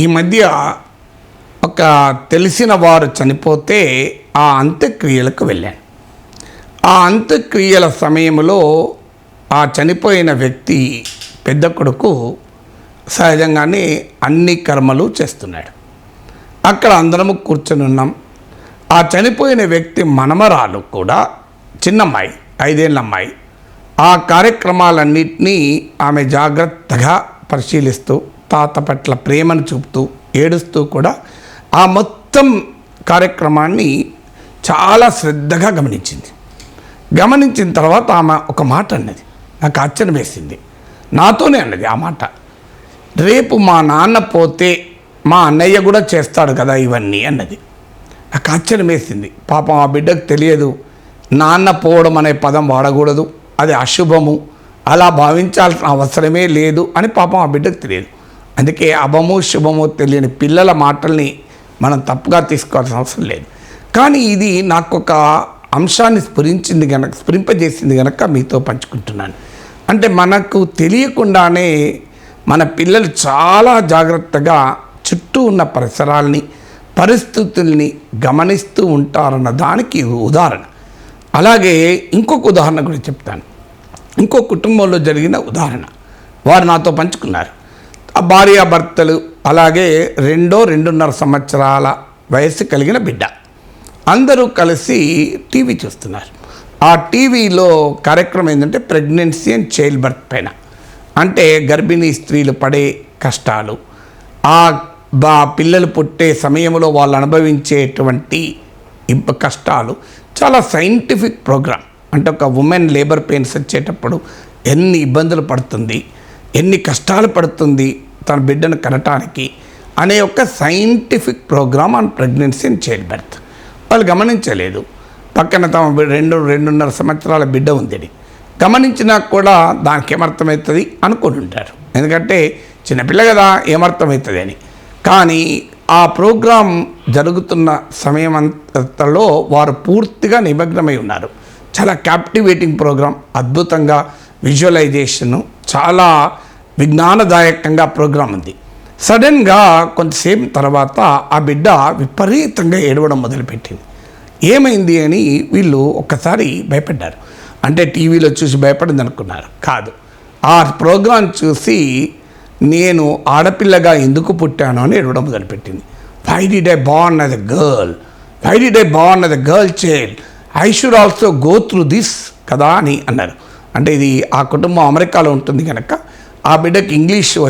ఈ మధ్య ఒక తెలిసిన వారు చనిపోతే ఆ అంత్యక్రియలకు వెళ్ళాను. ఆ అంత్యక్రియల సమయంలో ఆ చనిపోయిన వ్యక్తి పెద్ద కొడుకు సహజంగానే అన్ని కర్మలు చేస్తున్నాడు. అక్కడ అందరము కూర్చొని ఉన్నాం. ఆ చనిపోయిన వ్యక్తి మనమరాలు కూడా చిన్నమ్మాయి, 5 ఏళ్ళ అమ్మాయి. ఆ కార్యక్రమాలన్నింటినీ ఆమె జాగ్రత్తగా పరిశీలిస్తూ తాత పట్ల ప్రేమను చూపుతూ ఏడుస్తూ కూడా ఆ మొత్తం కార్యక్రమాన్ని చాలా శ్రద్ధగా గమనించింది. గమనించిన తర్వాత ఆమె ఒక మాట అన్నది, నాకు ఆశ్చర్యం వేసింది. నాతోనే అన్నది ఆ మాట, రేపు మా నాన్న పోతే మా అన్నయ్య కూడా చేస్తాడు కదా ఇవన్నీ అన్నది. నాకు ఆశ్చర్యం వేసింది. పాపం ఆ బిడ్డకు తెలియదు, నాన్న పోవడం అనే పదం వాడకూడదు, అది అశుభము, అలా భావించాల్సిన అవసరమే లేదు అని పాపం ఆ బిడ్డకు తెలియదు. అందుకే అభము శుభము తెలియని పిల్లల మాటల్ని మనం తప్పుగా తీసుకోవాల్సిన అవసరం లేదు. కానీ ఇది నాకు ఒక అంశాన్ని స్ఫురింపజేసింది కనుక మీతో పంచుకుంటున్నాను. అంటే మనకు తెలియకుండానే మన పిల్లలు చాలా జాగ్రత్తగా చుట్టూ ఉన్న పరిసరాల్ని, పరిస్థితుల్ని గమనిస్తూ ఉంటారన్న దానికి ఉదాహరణ. అలాగే ఇంకొక ఉదాహరణ కూడా చెప్తాను. ఇంకో కుటుంబంలో జరిగిన ఉదాహరణ వారు నాతో పంచుకున్నారు. ఆ భార్యాభర్తలు, అలాగే 2-2.5 సంవత్సరాల వయస్సు కలిగిన బిడ్డ, అందరూ కలిసి టీవీ చూస్తున్నారు. ఆ టీవీలో కార్యక్రమం ఏంటంటే ప్రెగ్నెన్సీ అండ్ చైల్డ్ బర్త్ పైన, అంటే గర్భిణీ స్త్రీలు పడే కష్టాలు, ఆ పిల్లలు పుట్టే సమయంలో వాళ్ళు అనుభవించేటువంటి కష్టాలు, చాలా సైంటిఫిక్ ప్రోగ్రామ్. అంటే ఒక ఉమెన్ లేబర్ పెయిన్స్ వచ్చేటప్పుడు ఎన్ని ఇబ్బందులు పడుతుంది, ఎన్ని కష్టాలు పడుతుంది తన బిడ్డను కనటానికి అనే ఒక scientific program on pregnancy and child birth. వాళ్ళు గమనించలేదు, పక్కన తమ 2-2.5 సంవత్సరాల బిడ్డ ఉంది. గమనించినా కూడా దానికి ఏమర్థమవుతుంది అనుకుని ఉంటారు, ఎందుకంటే చిన్నపిల్ల కదా ఏమర్థమవుతుంది అని. కానీ ఆ ప్రోగ్రాం జరుగుతున్న సమయం అంతలో వారు పూర్తిగా నిమగ్నమై ఉన్నారు. చాలా క్యాప్టివేటింగ్ ప్రోగ్రాం, అద్భుతంగా విజువలైజేషను, చాలా విజ్ఞానదాయకంగా ప్రోగ్రాం ఉంది. సడన్గా కొంతసేపు తర్వాత ఆ బిడ్డ విపరీతంగా ఏడవడం మొదలుపెట్టింది. ఏమైంది అని వీళ్ళు ఒక్కసారి భయపడ్డారు. అంటే టీవీలో చూసి భయపడింది అనుకున్నారు, కాదు, ఆ ప్రోగ్రాం చూసి నేను ఆడపిల్లగా ఎందుకు పుట్టాను అని ఏడవడం మొదలుపెట్టింది. Why did I born as a girl, why did I born as a girl child, I should also go through this కదా అని అన్నారు. అంటే ఇది ఆ కుటుంబం అమెరికాలో ఉంటుంది కనుక ఆ బిడ్డకి ఇంగ్లీష్లో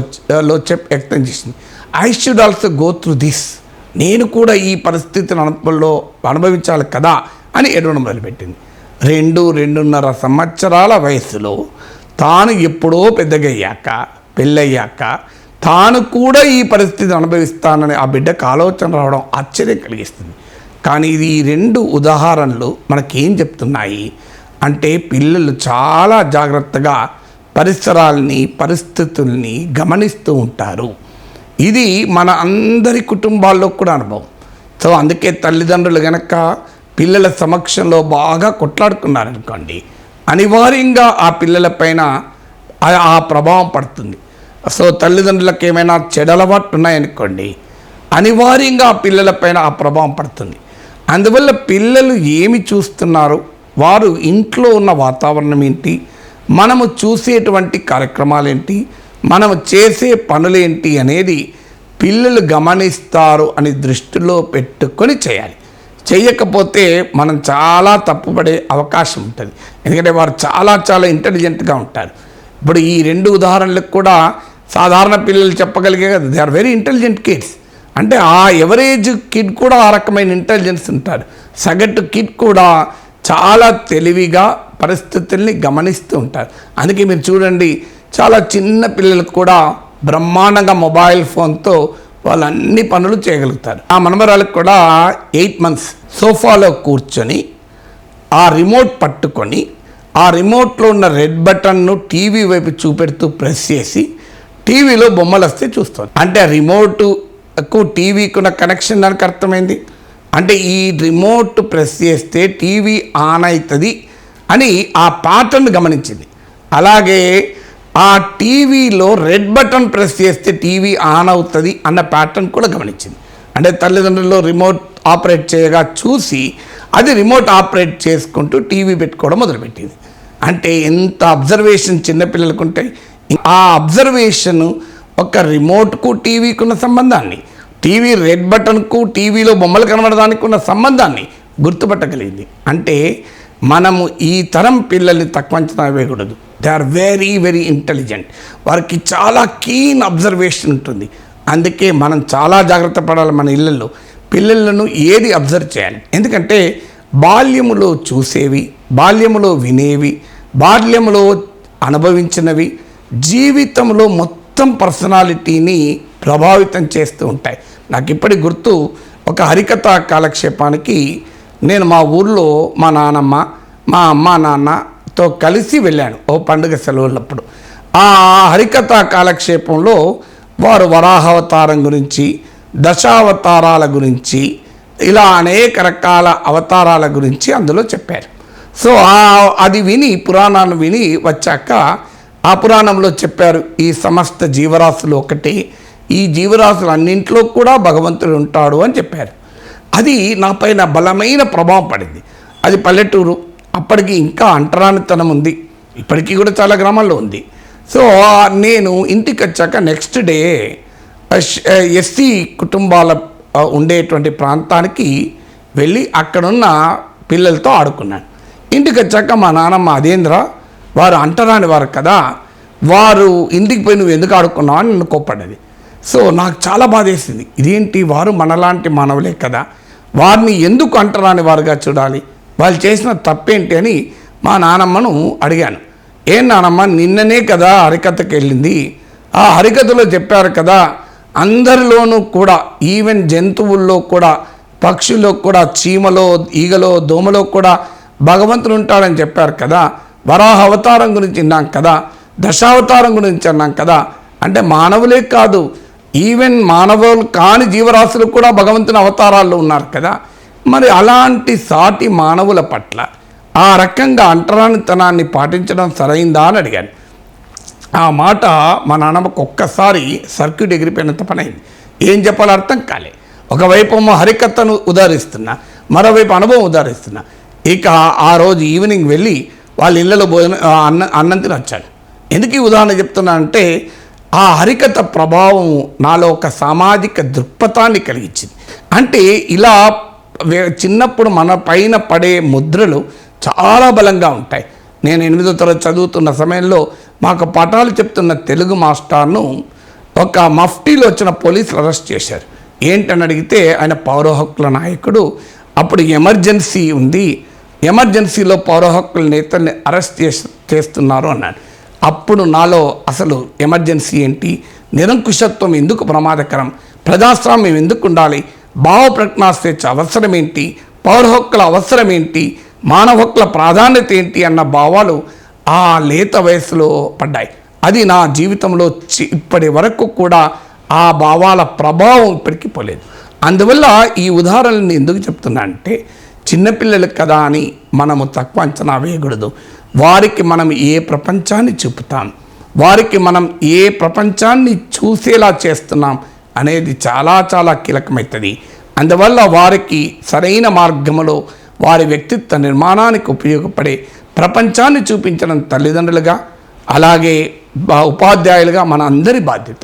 వ్యక్తం చేసింది. I should also go through this, నేను కూడా ఈ పరిస్థితిని అనుభవించాలి కదా అని ఏడవడం మొదలుపెట్టింది. 2-2.5 సంవత్సరాల వయసులో తాను ఎప్పుడో పెద్దగయ్యాక, పెళ్ళయ్యాక తాను కూడా ఈ పరిస్థితిని అనుభవిస్తానని ఆ బిడ్డకు ఆలోచన రావడం ఆశ్చర్యం కలిగిస్తుంది. కానీ ఇది ఈ 2 ఉదాహరణలు మనకేం చెప్తున్నాయి అంటే పిల్లలు చాలా జాగ్రత్తగా పరిసరాల్ని, పరిస్థితుల్ని గమనిస్తూ ఉంటారు. ఇది మన అందరి కుటుంబాల్లో కూడా అనుభవం. సో అందుకే తల్లిదండ్రులు కనుక పిల్లల సమక్షంలో బాగా కొట్లాడుకున్నారనుకోండి, అనివార్యంగా ఆ పిల్లలపైన ఆ ప్రభావం పడుతుంది. సో తల్లిదండ్రులకు ఏమైనా చెడలవాట్లు ఉన్నాయనుకోండి, అనివార్యంగా ఆ పిల్లలపైన ఆ ప్రభావం పడుతుంది. అందువల్ల పిల్లలు ఏమి చూస్తున్నారు, వారు ఇంట్లో ఉన్న వాతావరణం ఏంటి, మనము చూసేటువంటి కార్యక్రమాలు ఏంటి, మనము చేసే పనులేంటి అనేది పిల్లలు గమనిస్తారు అని దృష్టిలో పెట్టుకొని చేయాలి. చేయకపోతే మనం చాలా తప్పుపడే అవకాశం ఉంటుంది. ఎందుకంటే వారు చాలా ఇంటెలిజెంట్గా ఉంటారు. ఇప్పుడు ఈ 2 ఉదాహరణలకు కూడా సాధారణ పిల్లలు చెప్పగలిగే కదా, they are very intelligent kids. అంటే ఆ ఎవరేజ్ కిడ్ కూడా ఆ రకమైన ఇంటెలిజెన్స్ ఉంటారు. సగటు కిడ్ కూడా చాలా తెలివిగా పరిస్థితుల్ని గమనిస్తూ ఉంటారు. అందుకే మీరు చూడండి, చాలా చిన్న పిల్లలకు కూడా బ్రహ్మాండంగా మొబైల్ ఫోన్తో వాళ్ళు అన్ని పనులు చేయగలుగుతారు. ఆ మనమరాలకు కూడా 8 months సోఫాలో కూర్చొని ఆ రిమోట్ పట్టుకొని ఆ రిమోట్లో ఉన్న రెడ్ బటన్ను టీవీ వైపు చూపెడుతూ ప్రెస్ చేసి టీవీలో బొమ్మలు వస్తే చూస్తుంది. అంటే రిమోట్కు టీవీకి ఉన్న కనెక్షన్ దానికి అర్థమైంది. అంటే ఈ రిమోట్ ప్రెస్ చేస్తే టీవీ ఆన్ అవుతుంది అని ఆ ప్యాటర్న్ గమనించింది. అలాగే ఆ టీవీలో రెడ్ బటన్ ప్రెస్ చేస్తే టీవీ ఆన్ అవుతుంది అన్న ప్యాటర్న్ కూడా గమనించింది. అంటే తల్లిదండ్రులు రిమోట్ ఆపరేట్ చేయగా చూసి అది రిమోట్ ఆపరేట్ చేసుకుంటూ టీవీ పెట్టుకోవడం మొదలుపెట్టింది. అంటే ఎంత అబ్జర్వేషన్ చిన్నపిల్లలకు ఉంటాయి. ఆ అబ్జర్వేషన్ ఒక రిమోట్కు టీవీకి ఉన్న సంబంధాన్ని, టీవీ రెడ్ బటన్కు టీవీలో బొమ్మలు కనబడడానికి ఉన్న సంబంధాన్ని గుర్తుపట్టగలిగింది. అంటే మనము ఈ తరం పిల్లల్ని తక్కువ అంచనా వేయకూడదు. They are very very intelligent. వారికి చాలా కీన్ అబ్జర్వేషన్ ఉంటుంది. అందుకే మనం చాలా జాగ్రత్త పడాలి మన ఇళ్ళల్లో పిల్లలను ఏది అబ్జర్వ్ చేయాలి. ఎందుకంటే బాల్యములో చూసేవి, బాల్యములో వినేవి, బాల్యములో అనుభవించినవి జీవితంలో మొత్తం పర్సనాలిటీని ప్రభావితం చేస్తూ ఉంటాయి. నాకు ఇప్పటి గుర్తు, ఒక హరికథ కాలక్షేపానికి నేను మా ఊర్లో మా నానమ్మ, మా అమ్మ నాన్నతో కలిసి వెళ్ళాను ఓ పండుగ సెలవులప్పుడు. ఆ హరికథ కాలక్షేపంలో వారు వరాహావతారం గురించి, దశావతారాల గురించి, ఇలా అనేక రకాల అవతారాల గురించి అందులో చెప్పారు. సో అది విని, పురాణాన్ని విని వచ్చాక ఆ పురాణంలో చెప్పారు, ఈ సమస్త జీవరాశులు ఒకటి, ఈ జీవరాశులు అన్నింట్లో కూడా భగవంతుడు ఉంటాడు అని చెప్పారు. అది నాపైన బలమైన ప్రభావం పడింది. అది పల్లెటూరు, అప్పటికి ఇంకా అంటరానితనం ఉంది, ఇప్పటికీ కూడా చాలా గ్రామాల్లో ఉంది. సో నేను ఇంటికి వచ్చాక నెక్స్ట్ డే ఎస్సీ కుటుంబాల ఉండేటువంటి ప్రాంతానికి వెళ్ళి అక్కడున్న పిల్లలతో ఆడుకున్నాను. ఇంటికి వచ్చాక మా నాన్నమ్మ, అదేంద్ర వారు అంటరాని వారు కదా, వారు ఇంటికి పోయి నువ్వు ఎందుకు ఆడుకున్నావు అని నన్ను కోప్పడ్డది. సో నాకు చాలా బాధేసింది. ఇదేంటి, వారు మనలాంటి మానవులే కదా, వారిని ఎందుకు అంటరాని వారుగా చూడాలి, వాళ్ళు చేసిన తప్పేంటి అని మా నానమ్మను అడిగాను. ఏం నానమ్మ, నిన్ననే కదా హరికథకి వెళ్ళింది, ఆ హరికథలో చెప్పారు కదా అందరిలోనూ కూడా, ఈవెన్ జంతువుల్లో కూడా, పక్షుల్లో కూడా, చీమలో, ఈగలో, దోమలో కూడా భగవంతుడు ఉంటాడని చెప్పారు కదా, వరాహ అవతారం గురించి విన్నాం కదా, దశావతారం గురించి అన్నాం కదా, అంటే మానవులే కాదు ఈవెన్ మానవులు కాని జీవరాశులు కూడా భగవంతుని అవతారాల్లో ఉన్నారు కదా, మరి అలాంటి సాటి మానవుల పట్ల ఆ రకంగా అంటరానితనాన్ని పాటించడం సరైందా అని అడిగాను. ఆ మాట మా నాన్నమ్మకు ఒక్కసారి సర్క్యూట్ ఎగిరిపోయినంత పని అయింది. ఏం చెప్పాలో అర్థం కాలే. ఒకవైపు హరికథను ఉదాహరిస్తున్నా, మరోవైపు అనుభవం ఉదాహరిస్తున్నా. ఇక ఆ రోజు ఈవినింగ్ వెళ్ళి వాళ్ళ ఇళ్ళలో అన్నం తిని వచ్చాను. ఎందుకు ఈ ఉదాహరణ చెప్తున్నా అంటే, ఆ హరికథ ప్రభావం నాలో ఒక సామాజిక దృక్పథాన్ని కలిగించింది. అంటే ఇలా చిన్నప్పుడు మన పైన పడే ముద్రలు చాలా బలంగా ఉంటాయి. నేను 8వ తరగతి చదువుతున్న సమయంలో మాకు పాఠాలు చెప్తున్న తెలుగు మాస్టర్ను ఒక మఫ్టీలో వచ్చిన పోలీసులు అరెస్ట్ చేశారు. ఏంటని అడిగితే ఆయన పౌర హక్కుల నాయకుడు, అప్పుడు ఎమర్జెన్సీ ఉంది, ఎమర్జెన్సీలో పౌర హక్కుల నేతల్ని అరెస్ట్ చేస్తున్నారు అన్నాడు. అప్పుడు నాలో అసలు ఎమర్జెన్సీ ఏంటి, నిరంకుశత్వం ఎందుకు ప్రమాదకరం, ప్రజాస్వామ్యం ఎందుకు ఉండాలి, భావ ప్రజ్ఞా స్వేచ్ఛ అవసరం ఏంటి, పౌర హక్కుల అవసరం ఏంటి, మానవ హక్కుల ప్రాధాన్యత ఏంటి అన్న భావాలు ఆ లేత వయసులో పడ్డాయి. అది నా జీవితంలో ఇప్పటి వరకు కూడా ఆ భావాల ప్రభావం ఇప్పటికీ పోలేదు. అందువల్ల ఈ ఉదాహరణని ఎందుకు చెప్తున్నా అంటే, చిన్నపిల్లలకు కదా అని మనము తక్కువ అంచనా వేయకూడదు. వారికి మనం ఏ ప్రపంచాన్ని చూపుతాం, వారికి మనం ఏ ప్రపంచాన్ని చూసేలా చేస్తున్నాం అనేది చాలా చాలా కీలకమవుతుంది. అందువల్ల వారికి సరైన మార్గంలో వారి వ్యక్తిత్వ నిర్మాణానికి ఉపయోగపడే ప్రపంచాన్ని చూపించడం తల్లిదండ్రులుగా, అలాగే ఉపాధ్యాయులుగా మన అందరి బాధ్యత.